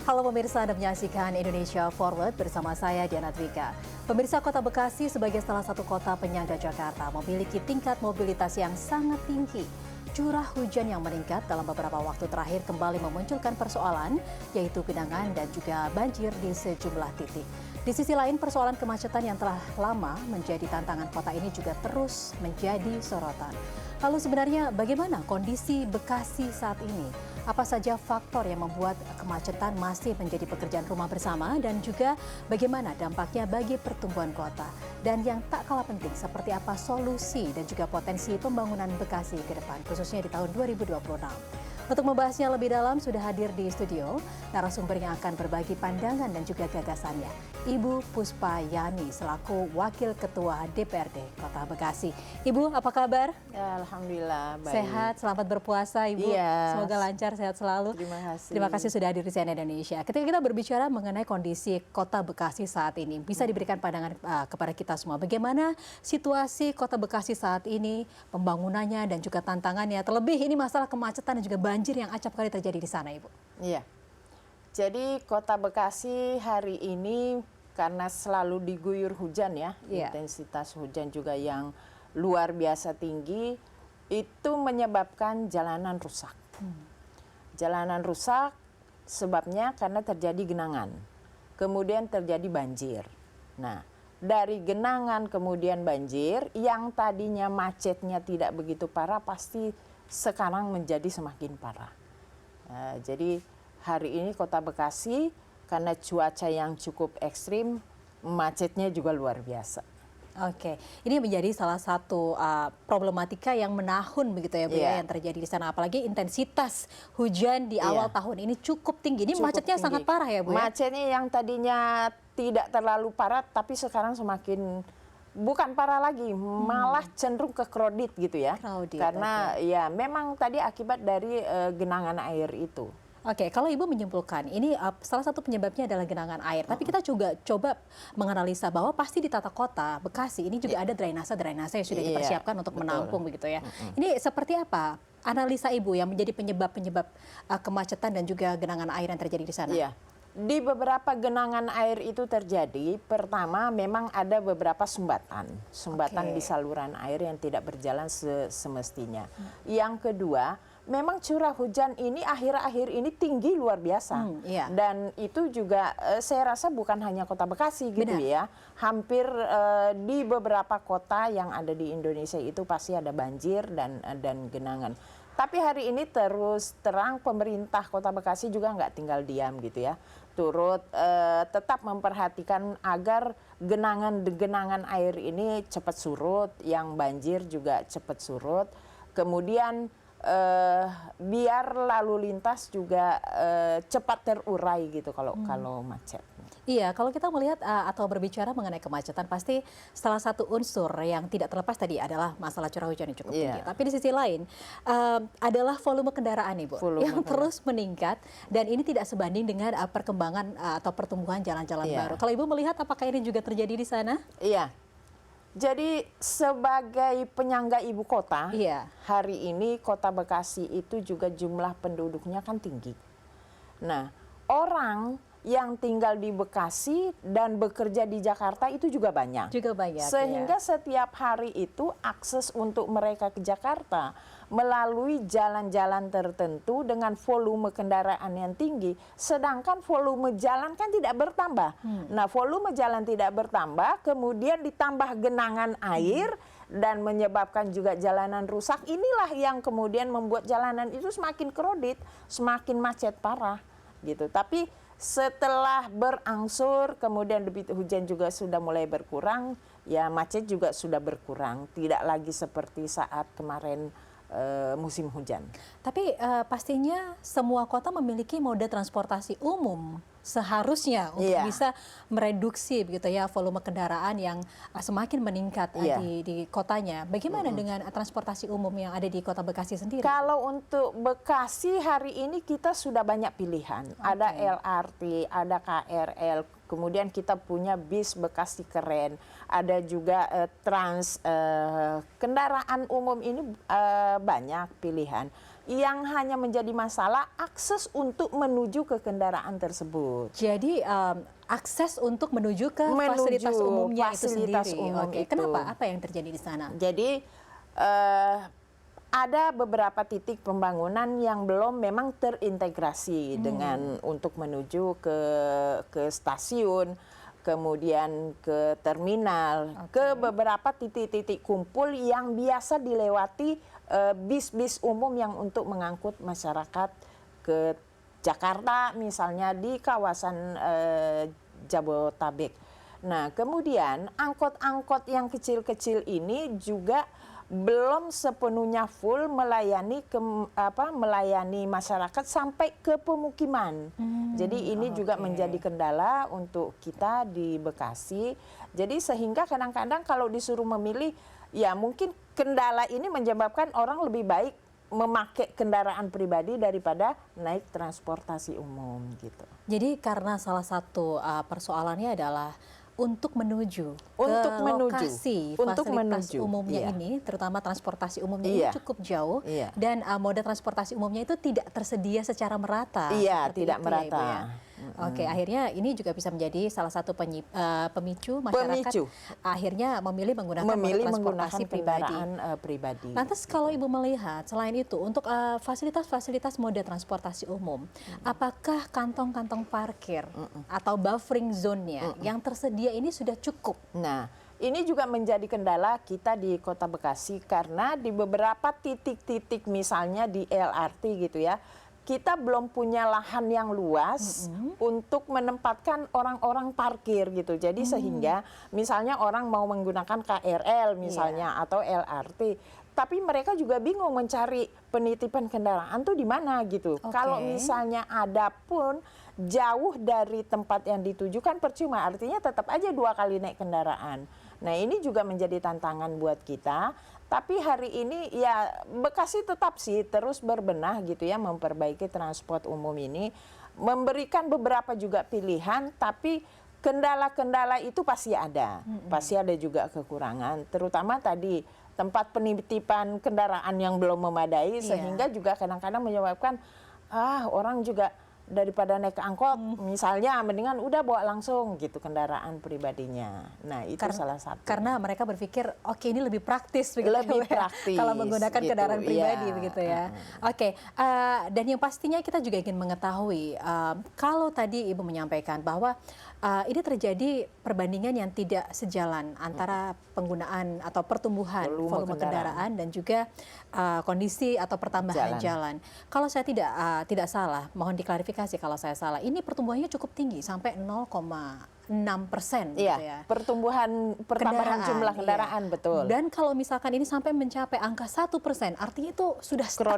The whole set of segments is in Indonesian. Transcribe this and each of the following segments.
Halo pemirsa, Anda menyaksikan Indonesia Forward bersama saya Diana Twika. Pemirsa, Kota Bekasi sebagai salah satu kota penyangga Jakarta memiliki tingkat mobilitas yang sangat tinggi. Curah hujan yang meningkat dalam beberapa waktu terakhir kembali memunculkan persoalan, yaitu genangan dan juga banjir di sejumlah titik. Di sisi lain, persoalan kemacetan yang telah lama menjadi tantangan kota ini juga terus menjadi sorotan. Lalu sebenarnya bagaimana kondisi Bekasi saat ini? Apa saja faktor yang membuat kemacetan masih menjadi pekerjaan rumah bersama dan juga bagaimana dampaknya bagi pertumbuhan kota? Dan yang tak kalah penting, seperti apa solusi dan juga potensi pembangunan Bekasi ke depan, khususnya di tahun 2026. Untuk membahasnya lebih dalam sudah hadir di studio narasumber yang akan berbagi pandangan dan juga gagasannya. Ibu Puspa Yani selaku Wakil Ketua DPRD Kota Bekasi. Ibu, apa kabar? Ya, alhamdulillah baik. Sehat, selamat berpuasa Ibu. Iya. Semoga lancar, sehat selalu. Terima kasih. Terima kasih sudah hadir di CNN Indonesia. Ketika kita berbicara mengenai kondisi Kota Bekasi saat ini, bisa diberikan pandangan kepada kita semua. Bagaimana situasi Kota Bekasi saat ini, pembangunannya dan juga tantangannya. Terlebih ini masalah kemacetan dan juga banjir yang acap kali terjadi di sana, Ibu. Iya. Jadi Kota Bekasi hari ini karena selalu diguyur hujan ya, intensitas hujan juga yang luar biasa tinggi, itu menyebabkan jalanan rusak. Jalanan rusak sebabnya karena terjadi genangan, kemudian terjadi banjir. Nah, dari genangan kemudian banjir, yang tadinya macetnya tidak begitu parah, pasti sekarang menjadi semakin parah. Jadi hari ini Kota Bekasi karena cuaca yang cukup ekstrim, macetnya juga luar biasa. Oke, ini menjadi salah satu problematika yang menahun begitu ya Bu ya, yang terjadi di sana. Apalagi intensitas hujan di awal tahun ini cukup tinggi. Ini cukup macetnya tinggi. Sangat parah ya Bu ya? Macetnya yang tadinya tidak terlalu parah, tapi sekarang semakin bukan parah lagi, malah cenderung ke crowded gitu ya. Crowded, karena ya memang tadi akibat dari genangan air itu. Oke, kalau Ibu menyimpulkan, ini salah satu penyebabnya adalah genangan air. Tapi kita juga coba menganalisa bahwa pasti di tata kota Bekasi ini juga ada drainase yang sudah dipersiapkan untuk menampung begitu ya. Ini seperti apa analisa Ibu yang menjadi penyebab-penyebab kemacetan dan juga genangan air yang terjadi di sana? Iya. Di beberapa genangan air itu terjadi, pertama memang ada beberapa sumbatan di saluran air yang tidak berjalan semestinya. Yang kedua, memang curah hujan ini akhir-akhir ini tinggi luar biasa. Dan itu juga saya rasa bukan hanya Kota Bekasi gitu ya. Hampir di beberapa kota yang ada di Indonesia itu pasti ada banjir dan genangan. Tapi hari ini terus terang pemerintah Kota Bekasi juga nggak tinggal diam gitu ya. Turut tetap memperhatikan agar genangan air ini cepat surut, yang banjir juga cepat surut. Kemudian biar lalu lintas juga cepat terurai gitu kalau macet. Iya, kalau kita melihat atau berbicara mengenai kemacetan, pasti salah satu unsur yang tidak terlepas tadi adalah masalah curah hujan yang cukup tinggi. Tapi di sisi lain adalah volume kendaraan Ibu yang terus meningkat dan ini tidak sebanding dengan perkembangan atau pertumbuhan jalan-jalan baru. Kalau Ibu melihat apakah ini juga terjadi di sana? Iya. Jadi sebagai penyangga ibu kota, hari ini Kota Bekasi itu juga jumlah penduduknya kan tinggi. Nah, orang yang tinggal di Bekasi dan bekerja di Jakarta itu juga banyak. Sehingga setiap hari itu akses untuk mereka ke Jakarta melalui jalan-jalan tertentu dengan volume kendaraan yang tinggi. Sedangkan volume jalan kan tidak bertambah. Nah, volume jalan tidak bertambah, kemudian ditambah genangan air dan menyebabkan juga jalanan rusak. Inilah yang kemudian membuat jalanan itu semakin crowded, semakin macet parah gitu. Tapi setelah berangsur, kemudian debit hujan juga sudah mulai berkurang, ya macet juga sudah berkurang. Tidak lagi seperti saat kemarin musim hujan. Tapi pastinya semua kota memiliki moda transportasi umum seharusnya untuk bisa mereduksi begitu ya volume kendaraan yang semakin meningkat di kotanya. Bagaimana dengan transportasi umum yang ada di Kota Bekasi sendiri? Kalau untuk Bekasi hari ini kita sudah banyak pilihan. Ada LRT, ada KRL, kemudian kita punya bis Bekasi Keren, ada juga kendaraan umum ini banyak pilihan. yang hanya menjadi masalah akses untuk menuju ke kendaraan tersebut. Jadi akses untuk menuju ke fasilitas umumnya itu sendiri. Oke. Kenapa? Apa yang terjadi di sana? Jadi ada beberapa titik pembangunan yang belum memang terintegrasi dengan untuk menuju ke stasiun, kemudian ke terminal, ke beberapa titik-titik kumpul yang biasa dilewati bis-bis umum yang untuk mengangkut masyarakat ke Jakarta misalnya di kawasan Jabotabek. Nah, kemudian angkot-angkot yang kecil-kecil ini juga belum sepenuhnya full melayani melayani masyarakat sampai ke pemukiman. Jadi ini juga menjadi kendala untuk kita di Bekasi. Jadi sehingga kadang-kadang kalau disuruh memilih, ya mungkin kendala ini menyebabkan orang lebih baik memakai kendaraan pribadi daripada naik transportasi umum gitu. Jadi karena salah satu persoalannya adalah untuk menuju ke lokasi fasilitas umumnya ini, terutama transportasi umumnya ini cukup jauh, dan moda transportasi umumnya itu tidak tersedia secara merata. Iya, tidak merata. Ya. Oke, akhirnya ini juga bisa menjadi salah satu pemicu masyarakat akhirnya memilih menggunakan transportasi pribadi. Lantas kalau Ibu melihat selain itu untuk fasilitas-fasilitas moda transportasi umum, apakah kantong-kantong parkir atau buffering zone-nya yang tersedia ini sudah cukup? Nah, ini juga menjadi kendala kita di Kota Bekasi karena di beberapa titik-titik misalnya di LRT gitu ya, kita belum punya lahan yang luas untuk menempatkan orang-orang parkir gitu. Jadi sehingga misalnya orang mau menggunakan KRL misalnya atau LRT, tapi mereka juga bingung mencari penitipan kendaraan tuh di mana gitu. Kalau misalnya ada pun jauh dari tempat yang ditujukan percuma, artinya tetap aja 2 kali naik kendaraan. Nah, ini juga menjadi tantangan buat kita. Tapi hari ini ya Bekasi tetap sih terus berbenah gitu ya, memperbaiki transport umum ini, memberikan beberapa juga pilihan, tapi kendala-kendala itu pasti ada. Pasti ada juga kekurangan, terutama tadi tempat penitipan kendaraan yang belum memadai, sehingga juga kadang-kadang menyebabkan orang juga daripada naik ke angkot misalnya mendingan udah bawa langsung gitu kendaraan pribadinya. Nah, itu salah satu. Karena mereka berpikir oke ini lebih praktis begitu, lebih praktis kalau menggunakan gitu, kendaraan pribadi begitu ya. Oke, dan yang pastinya kita juga ingin mengetahui kalau tadi Ibu menyampaikan bahwa ini terjadi perbandingan yang tidak sejalan antara penggunaan atau pertumbuhan volume kendaraan dan juga kondisi atau pertambahan jalan. Kalau saya tidak salah, mohon diklarifikasi kalau saya salah, ini pertumbuhannya cukup tinggi sampai 0,6% gitu ya. Pertambahan jumlah kendaraan, betul. Dan kalau misalkan ini sampai mencapai angka 1%, artinya itu sudah stuck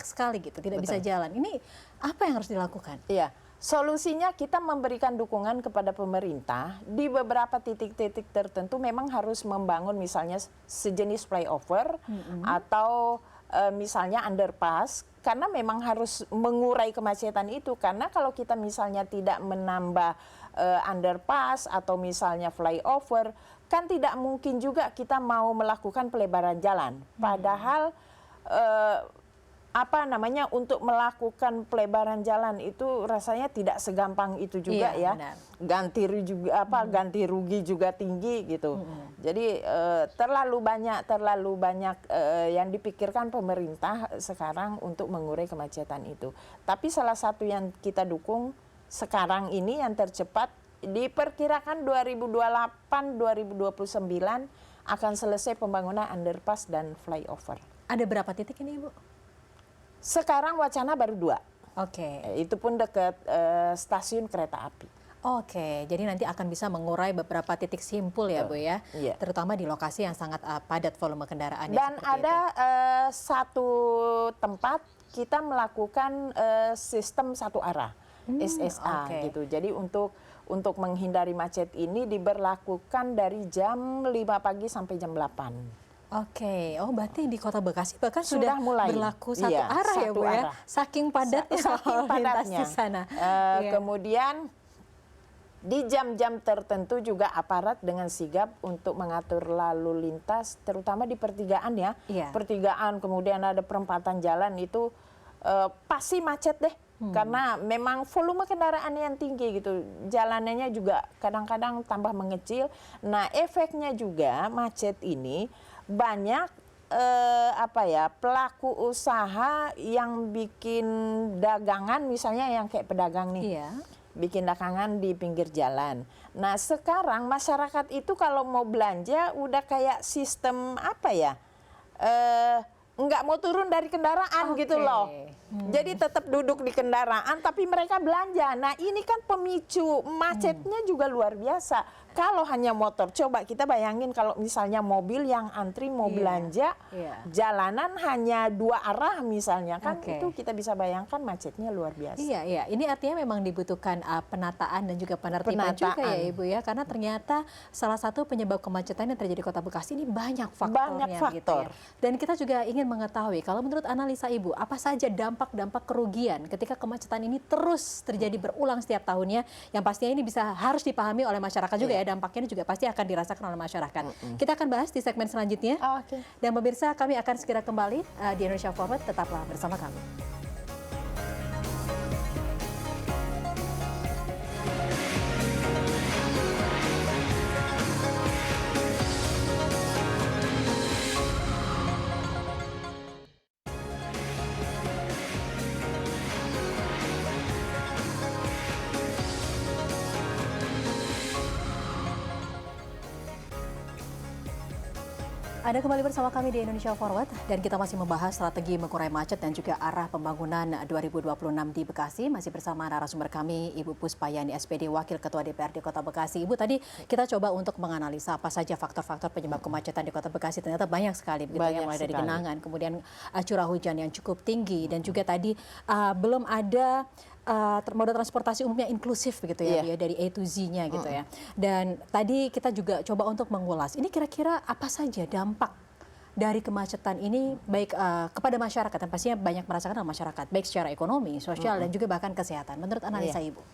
sekali gitu, tidak bisa jalan. Ini apa yang harus dilakukan? Iya. Solusinya kita memberikan dukungan kepada pemerintah di beberapa titik-titik tertentu memang harus membangun misalnya sejenis flyover atau misalnya underpass, karena memang harus mengurai kemacetan itu. Karena kalau kita misalnya tidak menambah underpass atau misalnya flyover, kan tidak mungkin juga kita mau melakukan pelebaran jalan. Padahal untuk melakukan pelebaran jalan itu rasanya tidak segampang itu juga ya. Ganti rugi juga tinggi gitu. Jadi terlalu banyak yang dipikirkan pemerintah sekarang untuk mengurai kemacetan itu. Tapi salah satu yang kita dukung sekarang ini yang tercepat diperkirakan 2028-2029 akan selesai pembangunan underpass dan flyover. Ada berapa titik ini, Ibu? Sekarang wacana baru 2. Itu pun dekat stasiun kereta api. Jadi nanti akan bisa mengurai beberapa titik simpul ya, Bu ya, terutama di lokasi yang sangat padat volume kendaraan. Dan ada satu tempat kita melakukan sistem satu arah, SSA gitu. Jadi untuk menghindari macet ini diberlakukan dari jam 5 pagi sampai jam 8. Berarti di Kota Bekasi bahkan sudah mulai berlaku satu arah ya, Bu ya. Saking padatnya di sana. Kemudian di jam-jam tertentu juga aparat dengan sigap untuk mengatur lalu lintas, terutama di pertigaan ya. Pertigaan, kemudian ada perempatan jalan itu pasti macet deh. Karena memang volume kendaraan yang tinggi gitu. Jalanannya juga kadang-kadang tambah mengecil. Nah, efeknya juga macet ini banyak pelaku usaha yang bikin dagangan, misalnya yang kayak pedagang nih. Bikin dagangan di pinggir jalan. Nah, sekarang masyarakat itu kalau mau belanja udah kayak sistem nggak mau turun dari kendaraan gitu loh. Jadi tetap duduk di kendaraan tapi mereka belanja. Nah, ini kan pemicu macetnya juga luar biasa. Kalau hanya motor, coba kita bayangin kalau misalnya mobil yang antri mau belanja, jalanan hanya 2 arah misalnya, kan itu kita bisa bayangkan macetnya luar biasa. Iya. Ini artinya memang dibutuhkan penataan dan juga penertiban juga ya Ibu ya, karena ternyata salah satu penyebab kemacetan yang terjadi di Kota Bekasi ini banyak faktornya. Gitu ya. Dan kita juga ingin mengetahui kalau menurut analisa Ibu, apa saja dampak-dampak kerugian ketika kemacetan ini terus terjadi berulang setiap tahunnya, yang pastinya ini harus dipahami oleh masyarakat juga ya. Dampaknya juga pasti akan dirasakan oleh masyarakat. Kita akan bahas di segmen selanjutnya. Dan pemirsa, kami akan segera kembali di Indonesia Forward. Tetaplah bersama kami. Anda kembali bersama kami di Indonesia Forward dan kita masih membahas strategi mengurai macet dan juga arah pembangunan 2026 di Bekasi. Masih bersama narasumber kami Ibu Puspayani SPD, Wakil Ketua DPRD Kota Bekasi. Ibu, tadi kita coba untuk menganalisa apa saja faktor-faktor penyebab kemacetan di Kota Bekasi. Ternyata banyak sekali, mulai dari genangan, kemudian curah hujan yang cukup tinggi, dan juga tadi belum ada moda transportasi umumnya inklusif begitu ya, dari A to Z-nya gitu ya. Dan tadi kita juga coba untuk mengulas, ini kira-kira apa saja dampak dari kemacetan ini baik kepada masyarakat, dan pastinya banyak merasakan dalam masyarakat, baik secara ekonomi, sosial, dan juga bahkan kesehatan. Menurut analisa Ibu?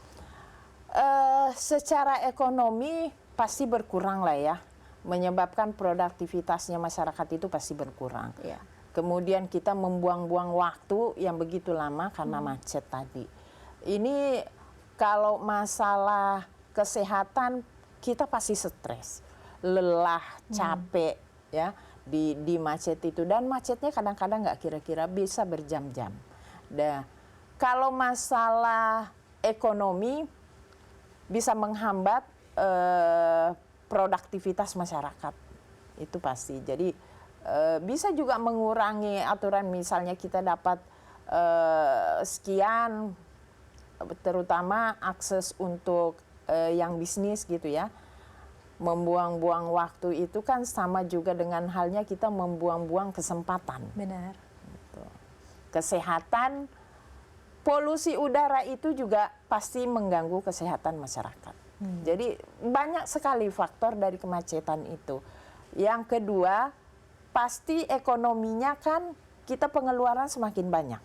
Secara ekonomi pasti berkurang lah ya, menyebabkan produktivitasnya masyarakat itu pasti berkurang. Kemudian kita membuang-buang waktu yang begitu lama karena macet tadi. Ini kalau masalah kesehatan kita pasti stres, lelah, capek ya di macet itu, dan macetnya kadang-kadang nggak kira-kira bisa berjam-jam. Dan kalau masalah ekonomi bisa menghambat produktivitas masyarakat, itu pasti. Jadi bisa juga mengurangi aturan, misalnya kita dapat sekian, terutama akses untuk yang bisnis gitu ya. Membuang-buang waktu itu kan sama juga dengan halnya kita membuang-buang kesempatan. Benar. Gitu. Kesehatan, polusi udara itu juga pasti mengganggu kesehatan masyarakat. Jadi banyak sekali faktor dari kemacetan itu. Yang kedua, pasti ekonominya kan kita pengeluaran semakin banyak.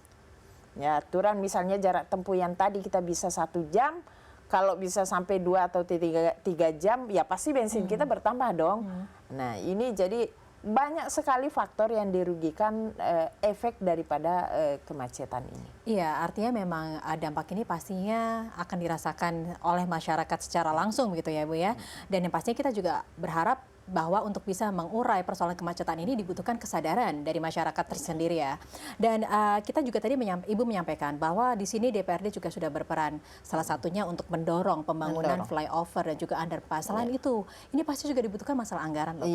Ya, aturan misalnya jarak tempuh yang tadi kita bisa 1 jam, kalau bisa sampai 2 atau 3 jam, ya pasti bensin kita bertambah dong. Nah, ini jadi banyak sekali faktor yang dirugikan efek daripada kemacetan ini. Iya, artinya memang dampak ini pastinya akan dirasakan oleh masyarakat secara langsung begitu ya Bu ya. Dan yang pastinya kita juga berharap bahwa untuk bisa mengurai persoalan kemacetan ini dibutuhkan kesadaran dari masyarakat tersendiri ya. Dan kita juga tadi Ibu menyampaikan bahwa di sini DPRD juga sudah berperan, salah satunya untuk mendorong pembangunan flyover dan juga underpass. Selain itu, ini pasti juga dibutuhkan masalah anggaran loh.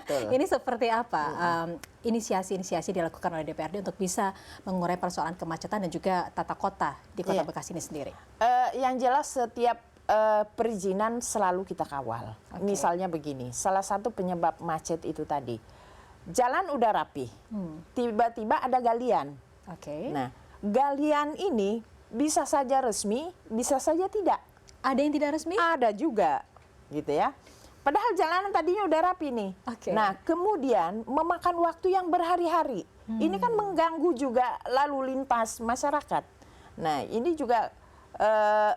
Ini seperti apa inisiasi-inisiasi dilakukan oleh DPRD untuk bisa mengurai persoalan kemacetan dan juga tata kota di Kota Bekasi ini sendiri? Yang jelas setiap perizinan selalu kita kawal. Misalnya begini, salah satu penyebab macet itu tadi, jalan udah rapi, tiba-tiba ada galian. Nah, galian ini bisa saja resmi, bisa saja tidak. Ada yang tidak resmi? Ada juga, gitu ya. Padahal jalanan tadinya udah rapi nih. Nah, kemudian memakan waktu yang berhari-hari. Ini kan mengganggu juga lalu lintas masyarakat. Nah, ini juga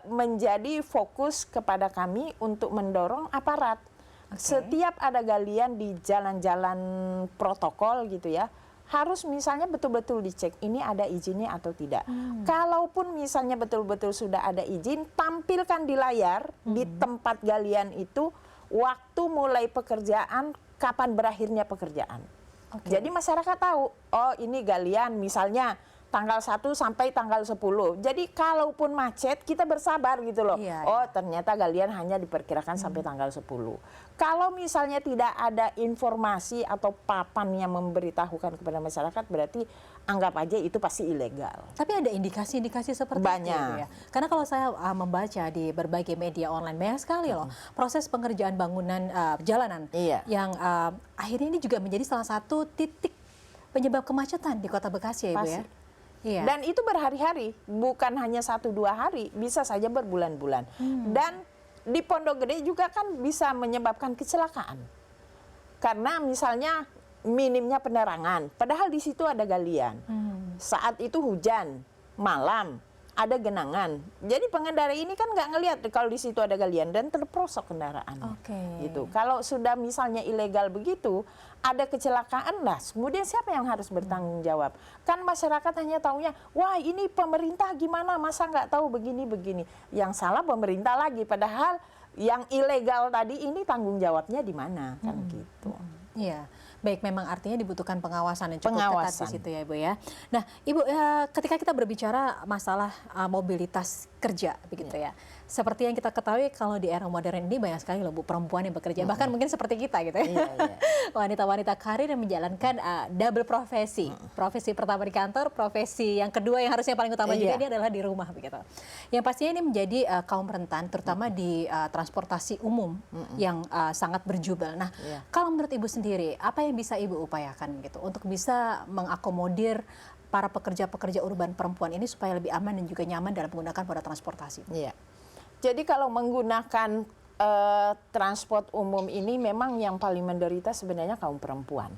menjadi fokus kepada kami untuk mendorong aparat. Setiap ada galian di jalan-jalan protokol gitu ya, harus misalnya betul-betul dicek ini ada izinnya atau tidak. Kalaupun misalnya betul-betul sudah ada izin, tampilkan di layar di tempat galian itu waktu mulai pekerjaan, kapan berakhirnya pekerjaan. Jadi masyarakat tahu, oh ini galian misalnya tanggal 1 sampai tanggal 10. Jadi kalaupun macet kita bersabar gitu loh. Oh ternyata galian hanya diperkirakan sampai tanggal 10. Kalau misalnya tidak ada informasi atau papan yang memberitahukan kepada masyarakat, berarti anggap aja itu pasti ilegal. Tapi ada indikasi-indikasi seperti banyak itu ya. Karena kalau saya membaca di berbagai media online banyak sekali loh proses pengerjaan bangunan jalanan yang akhirnya ini juga menjadi salah satu titik penyebab kemacetan di Kota Bekasi ya Ibu ya. Iya. Dan itu berhari-hari, bukan hanya 1-2 hari, bisa saja berbulan-bulan. Dan di Pondok Gede juga kan bisa menyebabkan kecelakaan. Karena misalnya minimnya penerangan, padahal di situ ada galian. Saat itu hujan, malam, ada genangan. Jadi pengendara ini kan nggak ngelihat kalau di situ ada galian dan terperosok kendaraan. Gitu. Kalau sudah misalnya ilegal begitu, ada kecelakaan lah. Kemudian siapa yang harus bertanggung jawab? Kan masyarakat hanya taunya, wah ini pemerintah gimana, masa nggak tahu begini-begini. Yang salah pemerintah lagi, padahal yang ilegal tadi ini tanggung jawabnya di mana kan gitu. Iya. Baik, memang artinya dibutuhkan pengawasan yang cukup ketat di situ ya Ibu ya. Nah Ibu, ketika kita berbicara masalah mobilitas kerja begitu ya, seperti yang kita ketahui kalau di era modern ini banyak sekali loh Bu perempuan yang bekerja, bahkan mungkin seperti kita gitu ya. Wanita-wanita karir yang menjalankan double profesi. Profesi pertama di kantor, profesi yang kedua yang harusnya paling utama juga ini adalah di rumah begitu. Yang pastinya ini menjadi kaum rentan terutama di transportasi umum yang sangat berjubel. Nah, kalau menurut Ibu sendiri, apa yang bisa Ibu upayakan gitu untuk bisa mengakomodir para pekerja-pekerja urban perempuan ini supaya lebih aman dan juga nyaman dalam menggunakan moda transportasi? Iya. Jadi kalau menggunakan transport umum ini memang yang paling menderita sebenarnya kaum perempuan,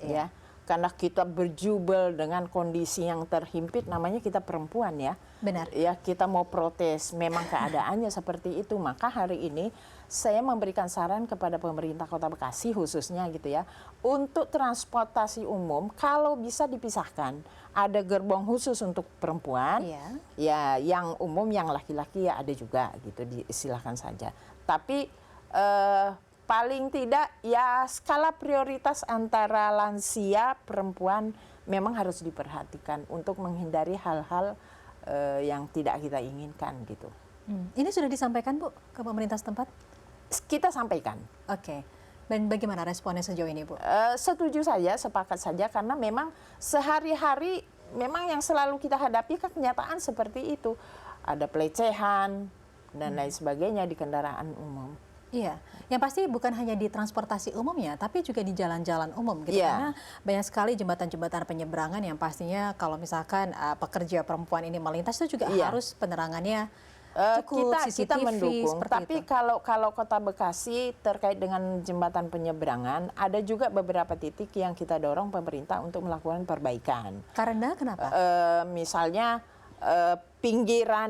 ya. Karena kita berjubel dengan kondisi yang terhimpit, namanya kita perempuan ya. Benar. Ya, kita mau protes, memang keadaannya seperti itu. Maka hari ini saya memberikan saran kepada pemerintah Kota Bekasi khususnya gitu ya, untuk transportasi umum kalau bisa dipisahkan. Ada gerbong khusus untuk perempuan, ya yang umum yang laki-laki ya ada juga gitu, silakan saja. Tapi paling tidak ya skala prioritas antara lansia perempuan memang harus diperhatikan untuk menghindari hal-hal yang tidak kita inginkan gitu. Ini sudah disampaikan Bu ke pemerintah setempat? Kita sampaikan. Oke. Dan bagaimana responnya sejauh ini Bu? Setuju saja, sepakat saja karena memang sehari-hari memang yang selalu kita hadapi kan kenyataan seperti itu. Ada pelecehan dan lain sebagainya di kendaraan umum. Iya, yang pasti bukan hanya di transportasi umum ya, tapi juga di jalan-jalan umum gitu. Karena banyak sekali jembatan-jembatan penyeberangan yang pastinya kalau misalkan pekerja perempuan ini melintas itu juga harus penerangannya cukup, CCTV, kita mendukung. Tapi itu. kalau Kota Bekasi terkait dengan jembatan penyeberangan, ada juga beberapa titik yang kita dorong pemerintah untuk melakukan perbaikan. Karena kenapa? Misalnya pinggiran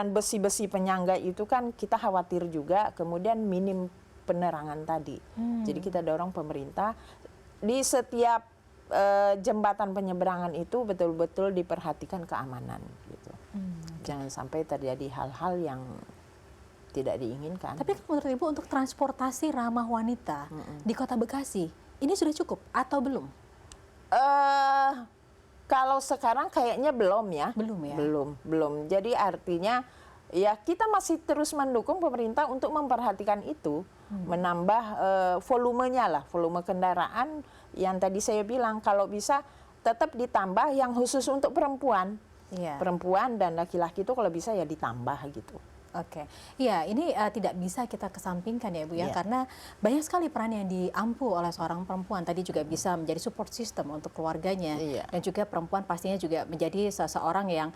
besi-besi penyangga itu kan kita khawatir juga, kemudian minim penerangan tadi. Jadi kita dorong pemerintah di setiap jembatan penyeberangan itu betul-betul diperhatikan keamanan gitu. Jangan sampai terjadi hal-hal yang tidak diinginkan. Tapi menurut Ibu untuk transportasi ramah wanita di Kota Bekasi ini sudah cukup atau belum? Kalau sekarang kayaknya belum ya. Belum ya? Belum. Jadi artinya ya kita masih terus mendukung pemerintah untuk memperhatikan itu. Menambah volumenya lah, volume kendaraan yang tadi saya bilang kalau bisa tetap ditambah yang khusus untuk perempuan. Perempuan dan laki-laki itu kalau bisa ya ditambah gitu. Oke, ya ini tidak bisa kita kesampingkan ya Bu ya, karena banyak sekali peran yang diampu oleh seorang perempuan. Tadi juga bisa menjadi support system untuk keluarganya, dan juga perempuan pastinya juga menjadi seseorang yang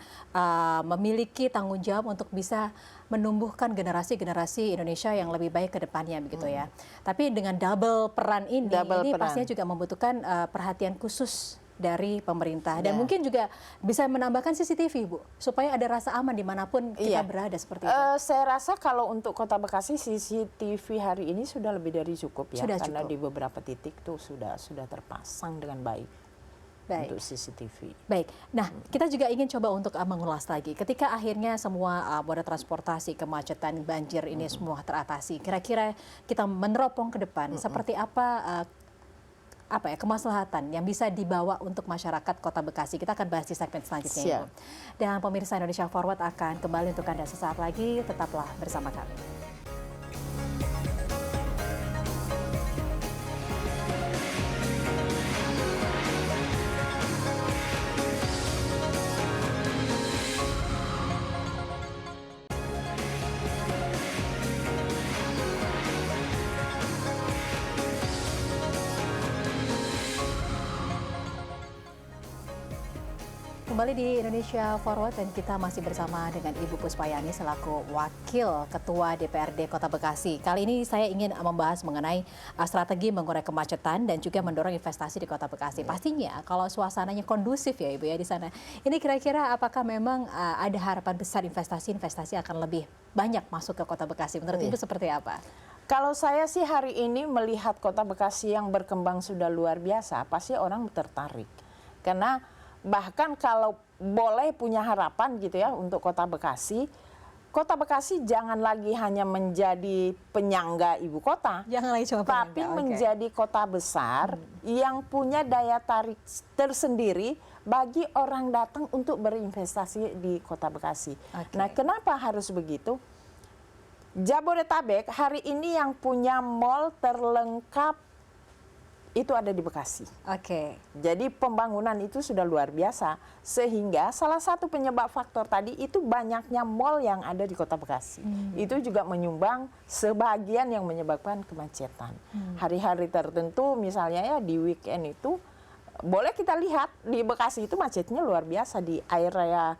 memiliki tanggung jawab untuk bisa menumbuhkan generasi-generasi Indonesia yang lebih baik ke depannya begitu ya. Tapi dengan double peran ini pastinya juga membutuhkan perhatian khusus dari pemerintah. Dan mungkin juga bisa menambahkan CCTV, Bu, supaya ada rasa aman dimanapun kita berada seperti itu. Saya rasa kalau untuk Kota Bekasi CCTV hari ini sudah lebih dari cukup ya, karena di beberapa titik tuh sudah terpasang dengan baik. Untuk CCTV. Baik, nah kita juga ingin coba untuk mengulas lagi. Ketika akhirnya semua moda transportasi, kemacetan, banjir ini semua teratasi, kira-kira kita meneropong ke depan, seperti apa kemaslahatan yang bisa dibawa untuk masyarakat Kota Bekasi. Kita akan bahas di segmen selanjutnya. Ibu. Dan pemirsa Indonesia Forward akan kembali untuk Anda sesaat lagi. Tetaplah bersama kami. Kembali di Indonesia Forward dan kita masih bersama dengan Ibu Puspayani selaku Wakil Ketua DPRD Kota Bekasi. Kali ini saya ingin membahas mengenai strategi mengurai kemacetan dan juga mendorong investasi di Kota Bekasi. Pastinya kalau suasananya kondusif ya Ibu ya di sana. Ini kira-kira apakah memang ada harapan besar investasi akan lebih banyak masuk ke Kota Bekasi? Menurut Ibu seperti apa? Kalau saya sih hari ini melihat Kota Bekasi yang berkembang sudah luar biasa, pasti orang tertarik. Karena bahkan kalau boleh punya harapan gitu ya untuk Kota Bekasi jangan lagi hanya menjadi penyangga ibu kota, jangan lagi cuma tapi menjadi kota besar yang punya daya tarik tersendiri bagi orang datang untuk berinvestasi di Kota Bekasi. Nah, kenapa harus begitu? Jabodetabek hari ini yang punya mall terlengkap itu ada di Bekasi. Jadi pembangunan itu sudah luar biasa. Sehingga salah satu penyebab faktor tadi itu banyaknya mall yang ada di Kota Bekasi. Itu juga menyumbang sebagian yang menyebabkan kemacetan. Hari-hari tertentu misalnya ya di weekend itu boleh kita lihat di Bekasi itu macetnya luar biasa di area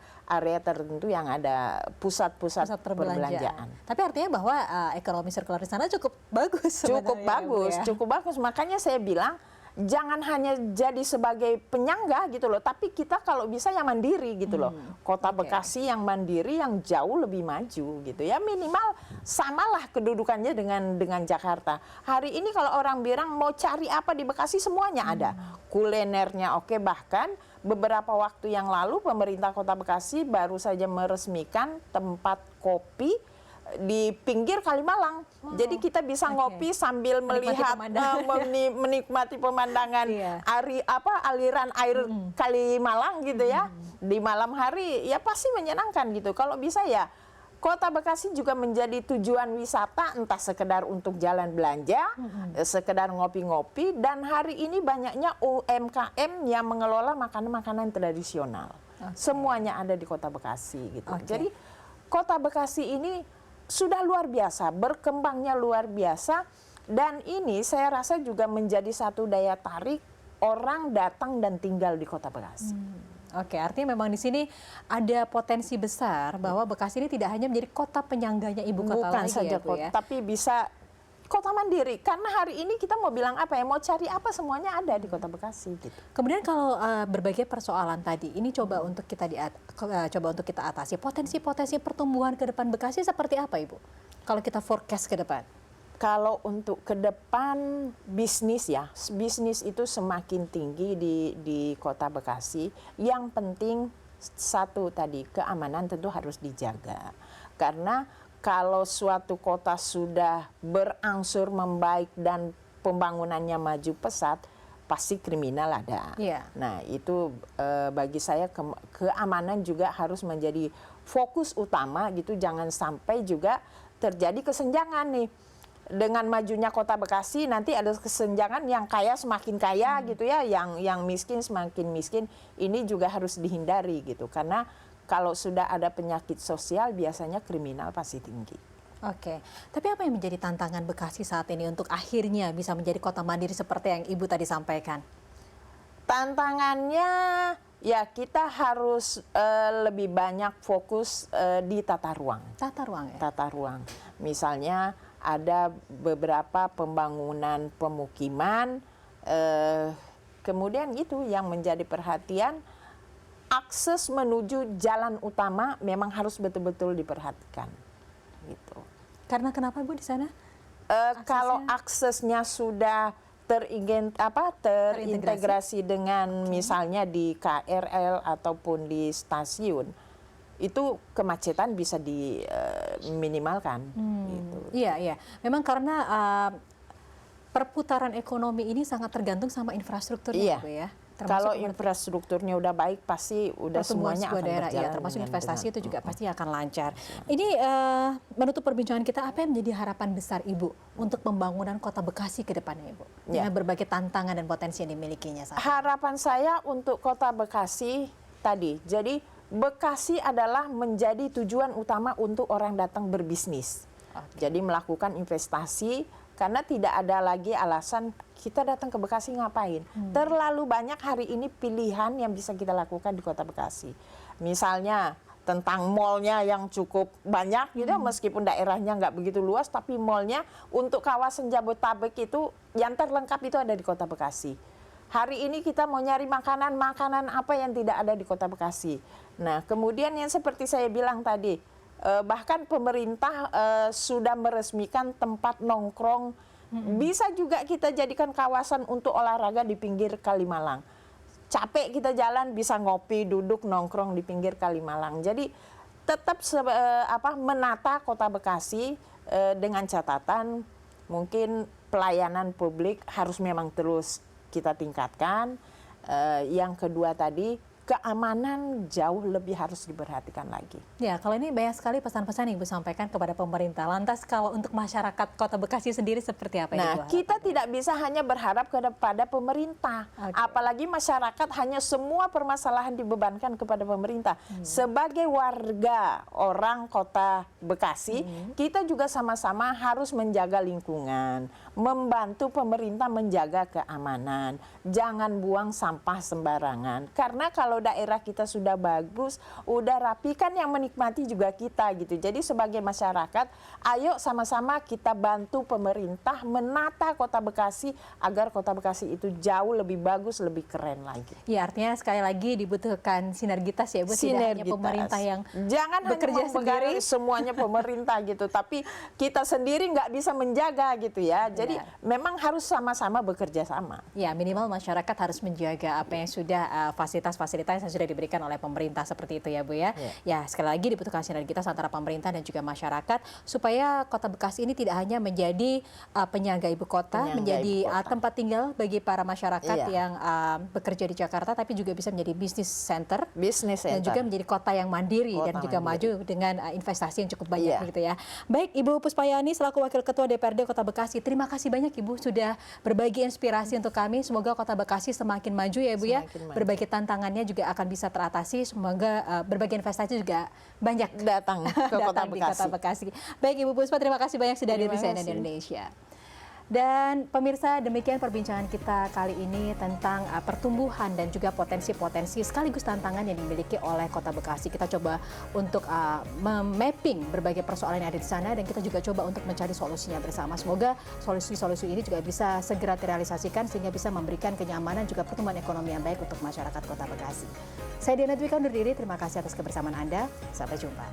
tertentu yang ada pusat-pusat perbelanjaan. Tapi artinya bahwa ekonomi sirkular di sana cukup bagus. Cukup bagus. Makanya saya bilang jangan hanya jadi sebagai penyangga gitu loh, tapi kita kalau bisa yang mandiri gitu loh. Kota Bekasi yang mandiri yang jauh lebih maju gitu ya, minimal samalah kedudukannya dengan Jakarta. Hari ini kalau orang bilang mau cari apa di Bekasi semuanya ada. Kulinernya bahkan beberapa waktu yang lalu pemerintah Kota Bekasi baru saja meresmikan tempat kopi di pinggir Kalimalang. Jadi kita bisa ngopi sambil melihat menikmati pemandangan aliran air Kalimalang gitu ya. Di malam hari ya pasti menyenangkan gitu. Kalau bisa ya Kota Bekasi juga menjadi tujuan wisata, entah sekedar untuk jalan belanja, sekedar ngopi-ngopi, dan hari ini banyaknya UMKM yang mengelola makanan-makanan tradisional. Semuanya ada di Kota Bekasi gitu. Jadi Kota Bekasi ini sudah luar biasa, berkembangnya luar biasa, dan ini saya rasa juga menjadi satu daya tarik orang datang dan tinggal di Kota Bekasi. Artinya memang di sini ada potensi besar bahwa Bekasi ini tidak hanya menjadi kota penyangganya ibu kota Bukan lagi saja ya, Bu, ya? tapi bisa kota mandiri. Karena hari ini kita mau bilang apa ya, mau cari apa semuanya ada di Kota Bekasi gitu. Kemudian kalau berbagai persoalan tadi, ini coba untuk kita atasi. Potensi pertumbuhan ke depan Bekasi seperti apa, Ibu? Kalau kita forecast ke depan. Kalau untuk ke depan bisnis itu semakin tinggi di Kota Bekasi. Yang penting satu tadi, keamanan tentu harus dijaga. Karena kalau suatu kota sudah berangsur membaik dan pembangunannya maju pesat, pasti kriminal ada. Nah itu bagi saya keamanan juga harus menjadi fokus utama gitu. Jangan sampai juga terjadi kesenjangan nih. Dengan majunya Kota Bekasi nanti ada kesenjangan, yang kaya semakin kaya gitu ya, yang miskin semakin miskin. Ini juga harus dihindari gitu, karena kalau sudah ada penyakit sosial biasanya kriminal pasti tinggi. Tapi apa yang menjadi tantangan Bekasi saat ini untuk akhirnya bisa menjadi kota mandiri seperti yang Ibu tadi sampaikan? Tantangannya ya kita harus lebih banyak fokus di tata ruang. Tata ruang. Misalnya ada beberapa pembangunan pemukiman kemudian itu yang menjadi perhatian, akses menuju jalan utama memang harus betul-betul diperhatikan. Gitu. Karena kenapa Bu di sana? Kalau aksesnya sudah terintegrasi dengan misalnya di KRL ataupun di stasiun, itu kemacetan bisa diminimalkan. Gitu. Iya. Memang karena perputaran ekonomi ini sangat tergantung sama infrastrukturnya, Bu ya. Kalau infrastrukturnya udah baik, pasti udah semuanya akan daerah, berjalan. Termasuk investasi itu juga pasti akan lancar. Ini menutup perbincangan kita, apa yang menjadi harapan besar Ibu untuk pembangunan Kota Bekasi ke depannya, Ibu? Dengan berbagai tantangan dan potensi yang dimilikinya saat ini. Harapan saya untuk Kota Bekasi tadi, jadi Bekasi adalah menjadi tujuan utama untuk orang datang berbisnis. Jadi melakukan investasi, karena tidak ada lagi alasan kita datang ke Bekasi ngapain. Terlalu banyak hari ini pilihan yang bisa kita lakukan di Kota Bekasi. Misalnya tentang mallnya yang cukup banyak gitu, meskipun daerahnya nggak begitu luas, tapi mallnya untuk kawasan Jabodetabek itu yang terlengkap itu ada di Kota Bekasi. Hari ini kita mau nyari makanan apa yang tidak ada di Kota Bekasi. Nah, kemudian yang seperti saya bilang tadi, bahkan pemerintah sudah meresmikan tempat nongkrong, bisa juga kita jadikan kawasan untuk olahraga di pinggir Kalimalang. Capek kita jalan, bisa ngopi, duduk, nongkrong di pinggir Kalimalang. Jadi tetap menata Kota Bekasi dengan catatan mungkin pelayanan publik harus memang terus kita tingkatkan. Yang kedua tadi, keamanan jauh lebih harus diperhatikan lagi. Ya, kalau ini banyak sekali pesan-pesan yang Ibu sampaikan kepada pemerintah. Lantas kalau untuk masyarakat Kota Bekasi sendiri seperti apa? Nah, kita tidak bisa hanya berharap kepada pemerintah. Apalagi masyarakat hanya semua permasalahan dibebankan kepada pemerintah. Sebagai warga orang Kota Bekasi, kita juga sama-sama harus menjaga lingkungan, membantu pemerintah menjaga keamanan. Jangan buang sampah sembarangan. Karena kalau daerah kita sudah bagus, udah rapi, kan yang menikmati juga kita gitu. Jadi sebagai masyarakat, ayo sama-sama kita bantu pemerintah menata Kota Bekasi agar Kota Bekasi itu jauh lebih bagus, lebih keren lagi. Ya, artinya sekali lagi dibutuhkan sinergitas ya Bu, tidak hanya pemerintah yang jangan bekerja sendiri, semuanya pemerintah gitu, tapi kita sendiri nggak bisa menjaga gitu ya. Jadi memang harus sama-sama bekerja sama. Ya, minimal masyarakat harus menjaga apa yang sudah fasilitas-fasilitas yang sudah diberikan oleh pemerintah seperti itu ya Bu ya. Ya, sekali lagi dibutuhkan sinergitas antara pemerintah dan juga masyarakat supaya Kota Bekasi ini tidak hanya menjadi penyangga ibu kota, menjadi tempat tinggal bagi para masyarakat yang bekerja di Jakarta, tapi juga bisa menjadi business center, dan juga menjadi kota yang mandiri dan juga maju dengan investasi yang cukup banyak gitu ya. Baik, Ibu Puspayani selaku Wakil Ketua DPRD Kota Bekasi, terima kasih banyak Ibu sudah berbagi inspirasi untuk kami. Semoga Kota Bekasi semakin maju ya Bu ya. Berbagai tantangannya juga akan bisa teratasi. Semoga berbagai investasi juga banyak datang ke Kota Bekasi. Baik Ibu Puspa, terima kasih banyak sudah hadir di CNN Indonesia. Dan pemirsa, demikian perbincangan kita kali ini tentang pertumbuhan dan juga potensi-potensi sekaligus tantangan yang dimiliki oleh Kota Bekasi. Kita coba untuk memapping berbagai persoalan yang ada di sana dan kita juga coba untuk mencari solusinya bersama. Semoga solusi-solusi ini juga bisa segera direalisasikan sehingga bisa memberikan kenyamanan juga pertumbuhan ekonomi yang baik untuk masyarakat Kota Bekasi. Saya Diana Dwika undur diri, terima kasih atas kebersamaan Anda. Sampai jumpa.